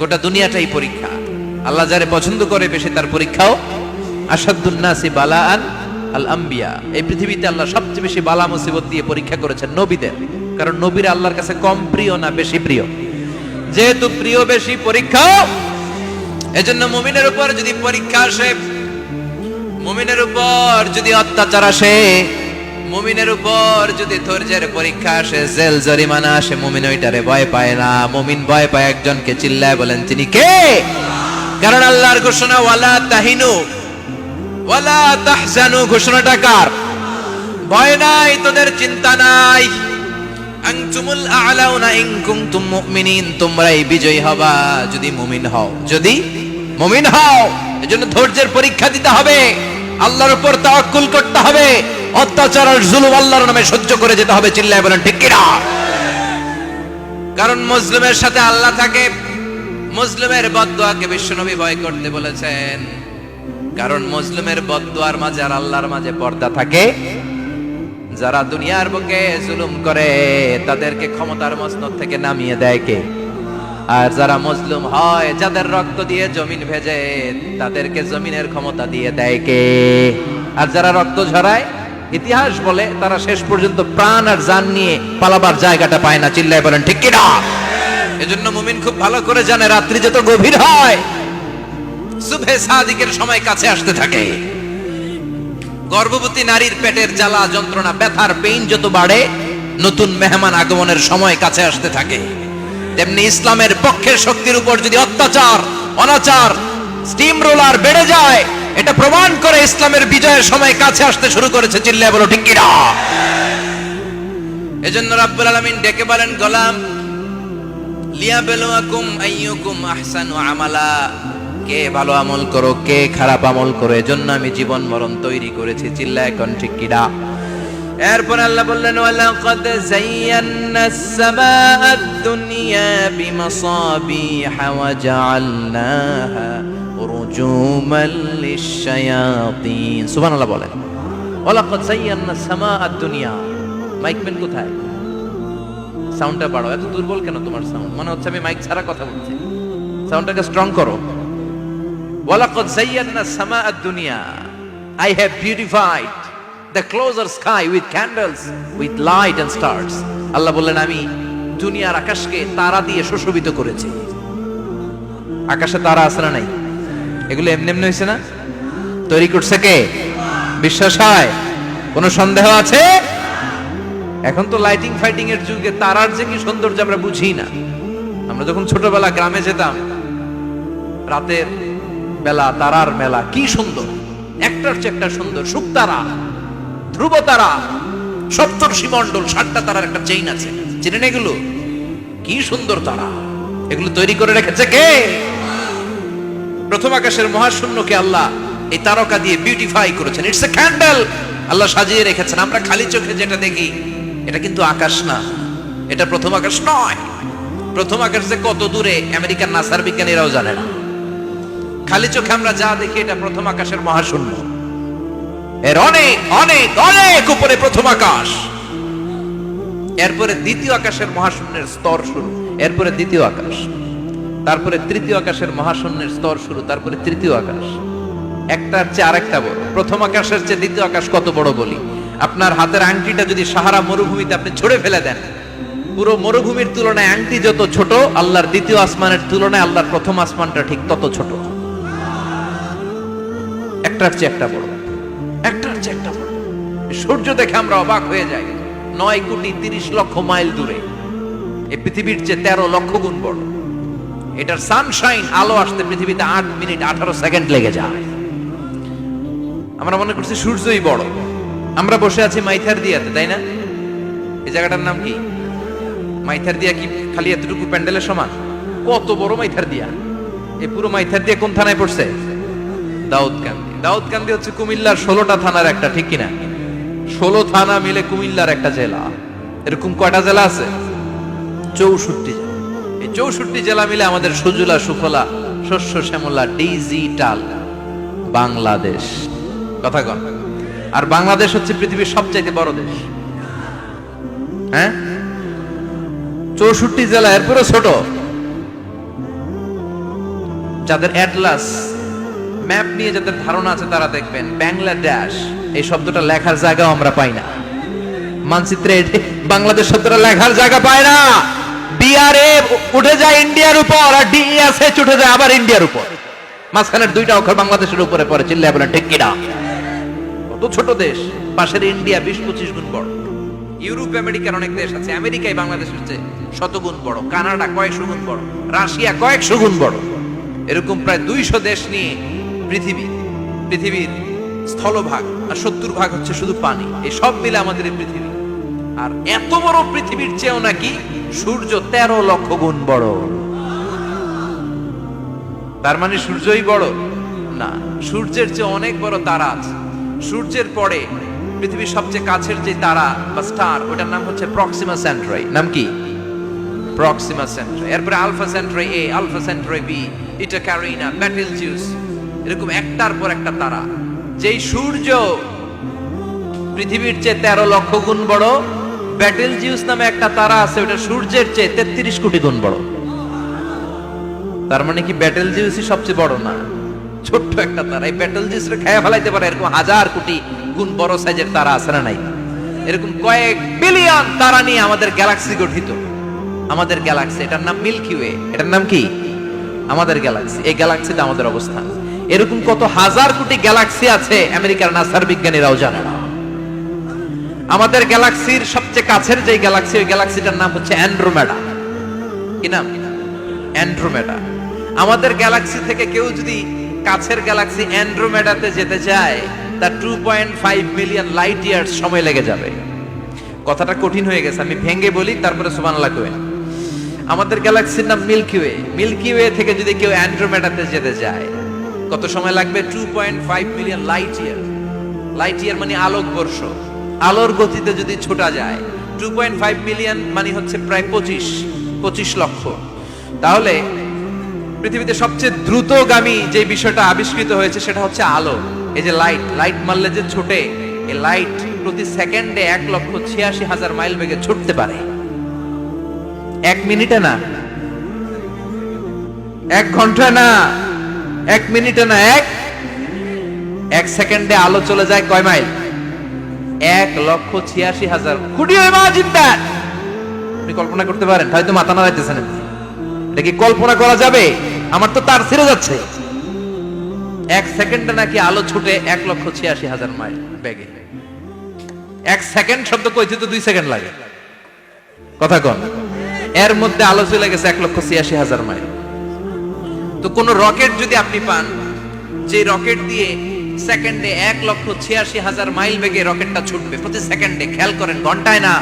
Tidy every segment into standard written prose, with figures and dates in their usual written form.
গোটা দুনিয়াটাই পরীক্ষা। আল্লাহ যারে পছন্দ করে বেশি তার পরীক্ষাও। আসাদুন নাসি বালাআন আল আম্বিয়া, এই পৃথিবীতে আল্লাহ সবচেয়ে বেশি বালা মুসিবত দিয়ে পরীক্ষা করেছেন নবীদের, কারণ নবীরা আল্লাহর কাছে কম প্রিয় না বেশি প্রিয়? যেহেতু প্রিয় বেশি, পরীক্ষা। এজন্য মুমিনের উপর যদি পরীক্ষা আসে, মুমিনের উপর যদি অত্যাচার আসে, মুমিনের উপর যদি ধৈর্যের পরীক্ষা আসে, জেল জরিমানা আসে, মুমিন ওইটারে ভয় পায় না। মুমিন ভয় পায় একজনকে, চিল্লায় বলেন তিনি কে? কারণ আল্লাহর ঘোষণা ওয়ালা তাহিনু ওয়ালা তাহজানু, ঘোষণাটা কার? ভয় নাই, তোদের চিন্তা নাই। আনতুমুল আ'লাউনা ইন কুনতুম মুমিনিন, তোমরাই বিজয়ী হবা যদি মুমিন হও, যদি মুমিন হও। এজন্য ধৈর্যের পরীক্ষা দিতে হবে, আল্লাহর উপর তাওয়াক্কুল করতে হবে, অত্যাচার আর জুলুম আল্লাহর নামে সহ্য করে যেতে হবে। চিল্লায় বলেন ঠিক কি না? কারণ মুসলিমের সাথে আল্লাহ থাকে। মুসলিমের বদদুয়াকে বিশ্বনবী ভয় করতে বলেছেন, কারণ মুসলিমের বদদুয়ার মাঝে আর আল্লাহর মাঝে পর্দা থাকে। যারা দুনিয়ার বুকে জুলুম করে তাদেরকে ক্ষমতার মসনদ থেকে নামিয়ে দেয় কে? আর যারা মজলুম হয়, যাদের রক্ত দিয়ে জমিন ভেজে, তাদেরকে জমিনের ক্ষমতা দিয়ে দেয় কে? আর যারা রক্ত ঝরায়, ইতিহাস বলে তারা শেষ পর্যন্ত প্রাণ আর জান নিয়ে পালাবার জায়গাটা পায় না। চিল্লায় বলেন ঠিক কি না? এজন্য মুমিন খুব ভালো করে জানে, রাত্রি যত গভীর হয়, সুবহে সাদিকের সময় কাছে আসতে থাকে। গর্ভবতী নারীর পেটের জ্বালা যন্ত্রণা, ব্যথার পেইন যত বাড়ে, নতুন মেহমান আগমনের সময় কাছে আসতে থাকে। তেমনি ইসলামের পক্ষের শক্তির উপর যদি অত্যাচার, অনাচার, স্টিম রোলার বেড়ে যায়, এটা প্রমাণ করে ইসলামের বিজয়ের সময় কাছে আসতে শুরু করেছে। চিল্লায় বলো ঠিক কি না? এজন্য রাব্বুল আলামিন ডেকে বলেন, গোলাম লিয়াবলুয়াকুম আইয়ুকুম আহসানু আমালা, কে ভালো আমল করো, কে খারাপ আমল করো, এজন্য আমি জীবন মরণ তৈরি করেছি। চিল্লায় এখন ঠিক কি না? এরপর আল্লাহ বললেন, ওয়ালাকাদ যায়্যানাস সামাআদ দুনিয়া বিমাসাবিহা ওয়া জাআলনাহা রুজুমান লিশ-শায়াতিন। সুবহানাল্লাহ বলেন। ওয়ালাকাদ যায়্যানাস সামাআদ দুনিয়া। মাইকম্যান কোথায়? সাউন্ডটা বাড়াও। এত দুর্বল কেন তোমার সাউন্ড? মনে হচ্ছে আমি মাইক ছাড়া কথা বলছি। সাউন্ডটাকে স্ট্রং করো। ওয়ালাকাদ যায়্যানাস সামাআদ দুনিয়া, I have beautified the closer sky with candles, with light and stars. আল্লাহ বললেন, আমি দুনিয়ার আকাশকে তারা দিয়ে সুশোভিত করেছি। আকাশে তারা আছে না নাই? এগুলো এমনি এমনি হয়েছে না? তৈরি করছে কে? বিশ্বাস হয়? কোনো সন্দেহ আছে? এখন তো লাইটিং ফাইটিং এর যুগে তারার যে কি সৌন্দর্য আমরা বুঝি না। আমরা যখন ছোটবেলা গ্রামে যেতাম, রাতের বেলা তারার মেলা, কি সুন্দর, একটার চেয়ে একটা সুন্দর। শুকতারা, ধ্রুব তারা, সপ্তর্ষি মণ্ডল, 7টা তারার একটা চেইন আছে, চিনেন এগুলো? কি সুন্দর তারা! এগুলো তৈরি করে রেখেছে কে? প্রথম আকাশের মহাশূন্যকে আল্লাহ এই তারকা দিয়ে বিউটিফাই করেছেন। It's a candle. আল্লাহ সাজিয়ে রেখেছেন। আমরা খালি চোখে যেটা দেখি, এটা কিন্তু আকাশ না, এটা প্রথম আকাশ নয়। প্রথম আকাশ যে কত দূরে আমেরিকার নাসার বিজ্ঞানীরাও জানে না। খালি চোখে আমরা যা দেখি, এটা প্রথম আকাশের মহাশূন্য। এর অনেক অনেক অনেক উপরে প্রথম আকাশ। এরপরে দ্বিতীয় আকাশের মহাশূন্যের স্তর শুরু, এরপরে দ্বিতীয় আকাশ, তারপরে তৃতীয় আকাশের মহাশূন্যের স্তর শুরু, তারপরে তৃতীয় আকাশ। একটার চেয়ে আরেকটা বড়। প্রথম আকাশের চেয়ে দ্বিতীয় আকাশ কত বড় বলি? আপনার হাতের আংটিটা যদি সাহারা মরুভূমিতে আপনি ছুঁড়ে ফেলে দেন, পুরো মরুভূমির তুলনায় আংটি যত ছোট, আল্লাহর দ্বিতীয় আসমানের তুলনায় আল্লাহর প্রথম আসমানটা ঠিক তত ছোট। একটার চেয়ে একটা বড়, একটার চেয়ে একটা বড়। সূর্য দেখে আমরা অবাক হয়ে যাই। 9,30,00,000 মাইল দূরে, এই পৃথিবীর চেয়ে 13 লক্ষ গুণ বড়। এটার সানশাইন, আলো আসতে পৃথিবীতে 8 মিনিট 18 সেকেন্ড লেগে যায়। আমরা মনে করছি সূর্যই বড়। আমরা বসে আছি মাইথার দিয়াতে, তাই না? এই জায়গাটার নাম কি? মাইথার দিয়া কি খালি এতটুকু প্যান্ডেলের সমান? কত বড় মাইথার দিয়া! এই পুরো মাইথার দিয়া কোন থানায় পড়ছে? দাউদকান্দি। দাউদকান্দি হচ্ছে কুমিল্লার 16টা থানার একটা, ঠিক কিনা? 16 থানা মিলে কুমিল্লার একটা জেলা। এরকম কয়টা জেলা আছে? 64 জেলা। এই 64 জেলা মিলে আমাদের সুজলা সুফলা শস্য শ্যামলা ডিজিটাল বাংলাদেশ। কথা কন। আর বাংলাদেশ হচ্ছে পৃথিবীর সবচাইতে বড় দেশ। হ্যাঁ, 64 জেলা, এরপরে ছোট। যাদের অ্যাটলাস ম্যাপ নিয়ে যাদের ধারণা আছে তারা দেখবেন বাংলাদেশ এই শব্দটা লেখার জায়গাও আমরা পাই না। মানচিত্রে বাংলাদেশ শব্দটা লেখার জায়গা পায় না। বিআরএ উঠে যায় ইন্ডিয়ার উপর, আর ডিএসএ উঠে যায় আবার ইন্ডিয়ার উপর। মাঝখানের দুইটা অক্ষর বাংলাদেশের উপরে পড়ে। চিল্লায় বলেন ঠিক কিনা? কত ছোট দেশ, পাশের ইন্ডিয়া 20-25 গুণ বড়। ইউরোপ আমেরিকার অনেক দেশ আছে, আমেরিকায় বাংলাদেশের চেয়ে শতগুণ বড়, কানাডা কয়েকশো গুণ বড়, রাশিয়া কয়েকশো গুণ বড়। এরকম প্রায় 200 দেশ নিয়ে পৃথিবীর স্থলভাগ, আর 70% হচ্ছে শুধু পানি। এই সব মিলে আমাদের এই পৃথিবী। আর এত বড় পৃথিবীর চেয়েও নাকি সূর্য 13 লক্ষ গুণ বড়। তার মানে সূর্যই বড় না, সূর্যের চেয়ে অনেক বড় তারা আছে। সূর্যের পরে পৃথিবীর সবচেয়ে কাছের যে তারা বা স্টার, ওটার নাম হচ্ছে প্রক্সিমা সেন্ট্রাই। নাম কি? প্রক্সিমা সেন্ট্রাই। এরপরে আলফা সেন্ট্রাই এ, আলফা সেন্ট্রাই বি, ইটা ক্যারিনা, বেটেলজিউস, এরকম একটার পর একটা তারা। যেই সূর্য পৃথিবীর চেয়ে 13 লক্ষ গুণ বড়, বেটেলজিউস নামে একটা তারা আছে, ওটা সূর্যের চেয়ে 33 কোটি গুণ বড়। তার মানে কি বেটেলজিউসই সবচেয়ে বড় না? ছোট্ট একটা তারা। এই বেটেলজিউসরে খেয়ে ফেলাইতে পারে এরকম 1000 কোটি গুণ বড় সাইজের তারা আছে না নাই? এরকম কয়েক বিলিয়ন তারা নিয়ে আমাদের গ্যালাক্সি গঠিত। আমাদের গ্যালাক্সি, এটার নাম মিল্কি ওয়ে। এটার নাম কি? আমাদের গ্যালাক্সি। এই গ্যালাক্সিতে আমাদের অবস্থান। এরকম কত হাজার কোটি গ্যালাক্সি আছে আমেরিকার নাসার বিজ্ঞানীরাও জানে না। আমাদের গ্যালাক্সির সবচেয়ে কাছের যে গ্যালাক্সি, ওই গ্যালাক্সিটার নাম হচ্ছে অ্যান্ড্রোমেডা। কি নাম? অ্যান্ড্রোমেডা। আমাদের গ্যালাক্সি থেকে কেউ যদি কাছের গ্যালাক্সি অ্যান্ড্রোমেডাতে যেতে চায়, তার 2.5 মিলিয়ন লাইট ইয়ার্স সময় লেগে যাবে। কথাটা কঠিন হয়ে গেছে, আমি ভেঙে বলি, তারপরে সুবহানাল্লাহ কই। আমাদের গ্যালাক্সির নাম মিল্কি ওয়ে। মিল্কি ওয়ে থেকে যদি কেউ অ্যান্ড্রোমেডাতে যেতে যায়, কত সময় লাগবে? 2.5 million light year. Light year মানে আলোক বর্ষ। আলোর গতিতে যদি ছোটা যায়, 2.5 মিলিয়ন মানে হচ্ছে প্রায় 25 লক্ষ। তাহলে পৃথিবীতে সবচেয়ে দ্রুতগামী যে বিষয়টা আবিষ্কৃত হয়েছে সেটা হচ্ছে আলো। এই যে লাইট মারলে যে ছোটে, এই লাইট প্রতি সেকেন্ডে 1,86,000 মাইল বেগে ছুটতে পারে। 1 মিনিটে না, 1 ঘন্টা না, 1 মিনিটে না, 1 সেকেন্ডে আলো চলে যায় কয় mile? 1,86,000। Could you imagine that? আপনি কল্পনা করতে পারেন? হয়তো মাথা নাড়াইতেছেন। এটা কি কল্পনা করা যাবে? আমার তো তার ছিঁড়ে যাচ্ছে। 1 সেকেন্ডে নাকি আলো ছুটে 1,86,000 মাইল বেগে। 1 সেকেন্ড শব্দ কইতে তো 2 সেকেন্ড লাগে। কথা কন। এর মধ্যে আলো চলে গেছে 1,86,000 মাইল। তো কোন রকেট যদি আপনি পান, যে রকেট দিয়ে সেকেন্ডে 1,86,000 মাইল বেগে রকেটটা ছুটবে প্রতি সেকেন্ডে, খেয়াল করেন, ঘন্টায় না,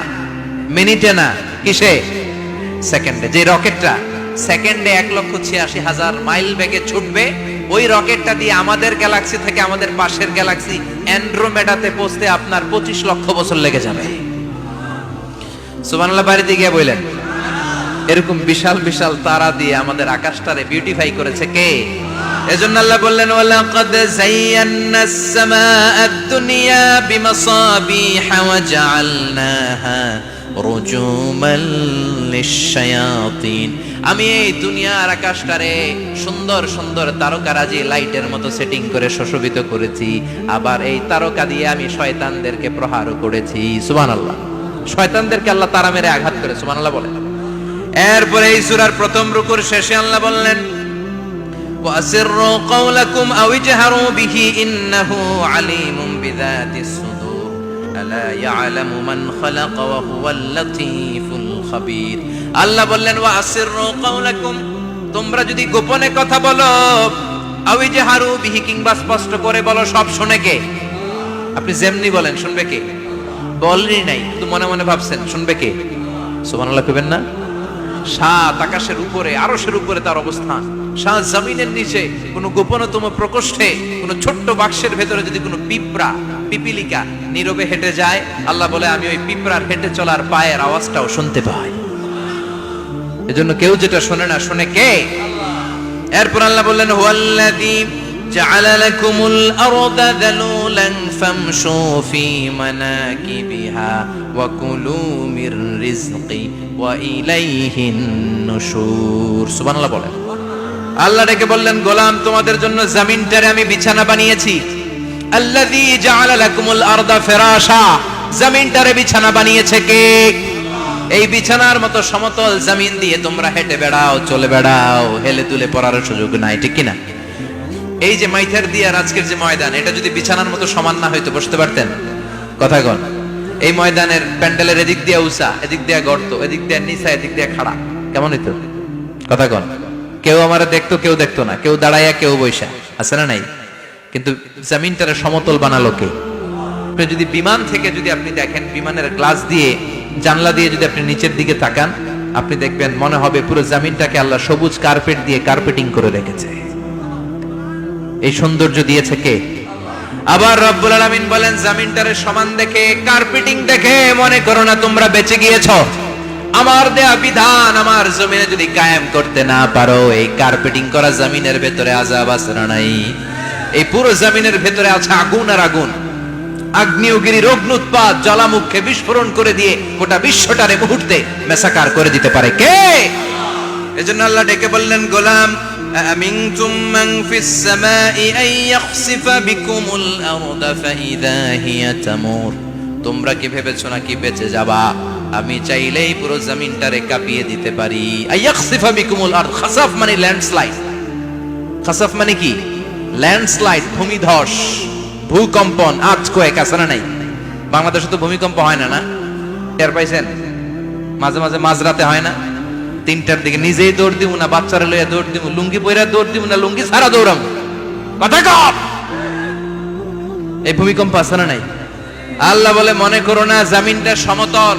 মিনিটে না, কিসে? সেকেন্ডে। যে রকেটটা সেকেন্ডে 1,86,000 মাইল বেগে ছুটবে, ওই রকেটটা দিয়ে আমাদের গ্যালাক্সি থেকে আমাদের পাশের গ্যালাক্সি অ্যান্ড্রোমেডাতে পৌঁছতে আপনার 25 লক্ষ বছর লেগে যাবে। সুবহানাল্লাহ বাড়িতে গিয়ে বললেন। এরকম বিশাল বিশাল তারা দিয়ে আমাদের আকাশটারে বিউটিফাই করেছে কে? এজন্য আল্লাহ বললেন, ওয়ালাকাদ যায়্যানাস সামাআদ দুনিয়া বিমাসাবিহা ওয়া জাআলনাহা রুজুমান লিশ-শায়াতিন। আমি এই দুনিয়ার আকাশটারে সুন্দর সুন্দর তারকারাজি লাইটের মতো সেটিং করে সুশোভিত করেছি। আবার এই তারকা দিয়ে আমি শয়তানদেরকে প্রহারও করেছি। সুবহানাল্লাহ। শয়তানদেরকে আল্লাহ তারা মেরে আঘাত করে। সুবহানাল্লাহ বলেন। এরপরে এই সূরার প্রথম রুকুর শেষে আল্লাহ বললেন, ওয়াসিররু কাওলাকুম আও ইজহারু বিহি ইন্নাহু আলিমুম বিযাতিস সুদূর আলা ইয়ালামু মান খালাকা ওয়া হুয়াল লাতীফুল খাবীর। আল্লাহ বললেন, ওয়াসিররু কাওলাকুম, তোমরা যদি গোপনে কথা বলো, আও ইজহারু বিহি, কিংবা স্পষ্ট করে বলো, সব শুনে কে? আপনি যেমনি বলেন শুনবে কে? বলেনই নাই, কিন্তু মনে মনে ভাবছেন শুনবে কে? সুবহানাল্লাহ কইবেন না? 7 আকাশের উপরে, আরশের উপরে তার অবস্থান, 7 জমিনের নিচে কোন গোপনতম প্রকোষ্ঠে, কোন ছোট্ট বাক্সের ভেতরে যদি কোনো পিপিলিকা নীরবে হেঁটে যায়, আল্লাহ বলে আমি ওই পিঁপড়ার হেঁটে চলার পায়ের আওয়াজটাও শুনতে পাই। এজন্য কেউ যেটা শোনে না, শোনে কে? এরপর আল্লাহ বললেন, হুয়াল্লাযী জাআলা লাকুমুল আরদা যালুলান ফামশু ফি মানাকিবিহা ওয়া কুলু মির রিজকি ওয়া ইলাইহিন নুশুর। সুবহানাল্লাহ বলেন। আল্লাহ ডেকে বললেন, গোলাম তোমাদের জন্য জমিনটারে আমি বিছানা বানিয়েছি। আল্লাযী জাআলা লাকুমুল আরদা ফিরাশা, জমিনটারে বিছানা বানিয়েছে কে? এই বিছানার মতো সমতল জমিন দিয়ে তোমরা হেঁটে বেড়াও, চলে বেড়াও, হেলে দুলে পড়ার সুযোগ নাই, ঠিক কিনা? এই যে মাইথার দিয়ে আর আজকের যে ময়দান, এটা যদি বিছানার মতো সমান না হয়তো বসতে পারতেন? কথা কন। এই ময়দানের প্যান্ডেলের এদিক দিয়ে উঁচা, এদিক দিয়ে গর্ত, এদিক দিয়ে নিচা, এদিক দিয়ে খাড়া, কেমন হইতো? কথা কন। কেউ আমারে দেখতো, কেউ দেখতো না, কেউ দাঁড়াইয়া, কেউ বৈশা, আছে না নাই? কিন্তু জমিনটারে সমতল বানালো কে? আপনি যদি বিমান থেকে যদি আপনি দেখেন, বিমানের গ্লাস দিয়ে, জানলা দিয়ে যদি আপনি নিচের দিকে তাকান, আপনি দেখবেন মনে হবে পুরো জমিনটাকে আল্লাহ সবুজ কার্পেট দিয়ে কার্পেটিং করে রেখেছে। এই সৌন্দর্য দিয়েছে কে? আবার রব্বুল আলামিন বলেন, জমিনটারে সমান দেখে, কার্পেটিং দেখে মনে করো না তোমরা বেঁচে গিয়েছো। আমার দেয়া বিধান আমার জমিনে যদি কায়েম করতে না পারো, এই কার্পেটিং করা জমিনের ভেতরে আযাব আছে না নাই? এই পুরো জমিনের ভেতরে আছে আগুন আর আগুন। আগ্নেয়গিরির অগ্নুৎপাত জ্বালামুখে বিস্ফোরণ করে দিয়ে গোটা বিশ্বটারে মুহূর্তে মেসাকার করে দিতে পারে কে? এজন্য আল্লাহ ডেকে বললেন, গোলাম আমিনতুম মান ফিস সামাই আন ইয়াখসিফা বিকুমুল আরদা ফাইযা হিয়া তামুর। তোমরা কি ভেবেছো নাকি বেঁচে যাবা? আমি চাইলেই পুরো জমিনটারে কাঁপিয়ে দিতে পারি। আন ইয়াখসিফা বিকুমুল আরদ, খাসাফ মানে ল্যান্ডস্লাইড। খাসাফ মানে কি? ল্যান্ডস্লাইড, ভূমিধস, ভূকম্পন, আর্থকোয়েক, আছে না নাই? বাংলাদেশে তো ভূমিকম্প হয় না, না? টের পাইছেন? মাঝে মাঝে মাঝরাতে হয় না? 3টার দিকে নিজেই দৌড় দিব না বাচ্চারা লইয়া দৌড় দিব, লুঙ্গি পইরা দৌড় দিব না লুঙ্গি ছাড়া দৌড়াম, কথা কম। এই ভূমিকম্প আছে না নাই? আল্লাহ বলে, মনে করো না জমিনটা সমতল,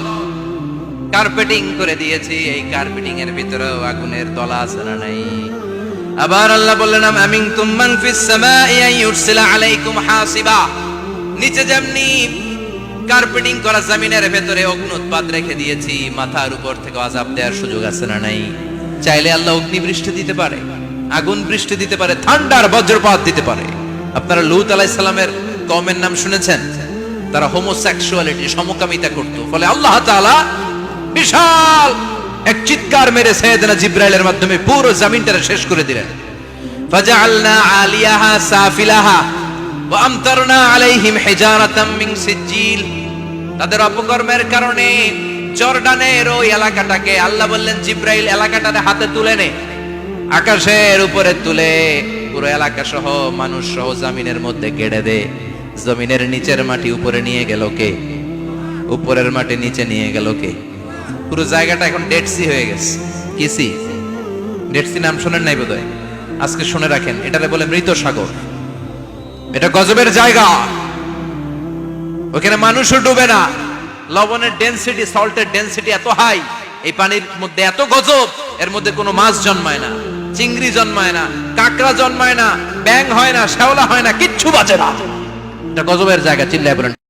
কার্পেটিং করে দিয়েছি। এই কার্পেটিং এর ভিতরেও আগুনের দলা আছে না নাই? আবার আল্লাহ বললেন, আমিনতুম মান ফিস সামাই আন ইউরসিলা আলাইকুম হাসিবা। নিচে যেমনি কার্পেটিং করা জমিনের ভেতরে অগ্নুৎপাত রেখে দিয়েছি, মাথার উপর থেকে আযাব দেওয়ার সুযোগ আছে না নাই? চাইলে আল্লাহ অগ্নি বৃষ্টি দিতে পারে, আগুন বৃষ্টি দিতে পারে, ঠান্ডার বজ্রপাত দিতে পারে। আপনারা লূত আলাইহিস সালামের কওমের নাম শুনেছেন? তারা হোমোসেক্সুয়ালিটি, সমকামিতা করত। ফলে আল্লাহ তাআলা বিশাল এক চিৎকার মেরে সাইয়েদনা জিবরাইলের মাধ্যমে পুরো জমিনটারে শেষ করে দিলেন। ফাজআলনা আলিয়াহা সাফিলাহা ওয়া আমতারনা আলাইহিম হিজারাতাম মিন সিজিল। তাদের অপকর্মের কারণে জর্ডানের ওই এলাকাটাকে আল্লাহ বললেন, জিবরাইল এলাকাটারে হাতে তুলে নে, আকাশের উপরে তুলে পুরো এলাকা সহ মানুষ সহ জমিনের মধ্যে গেড়ে দে। জমিনের নিচের মাটি উপরে নিয়ে গেল কে? উপরের মাটি নিচে নিয়ে গেল কে? পুরো জায়গাটা এখন ডেড সি হয়ে গেছে। কি সি? ডেড সি নাম শোনেন নাই বোধহয়? আজকে শুনে রাখেন, এটারে বলে মৃত সাগর। এটা গজবের জায়গা, ওখানে মানুষও ডুবে না। লবণের ডেনসিটি, সল্টের ডেনসিটি এত হাই, এই পানির মধ্যে এত গজব, এর মধ্যে কোনো মাছ জন্মায় না, চিংড়ি জন্মায় না, কাঁকড়া জন্মায় না, ব্যাঙ হয় না, শ্যাওলা হয় না, কিচ্ছু বাঁচে না। এটা গজবের জায়গা, চিল্লায় বলেন।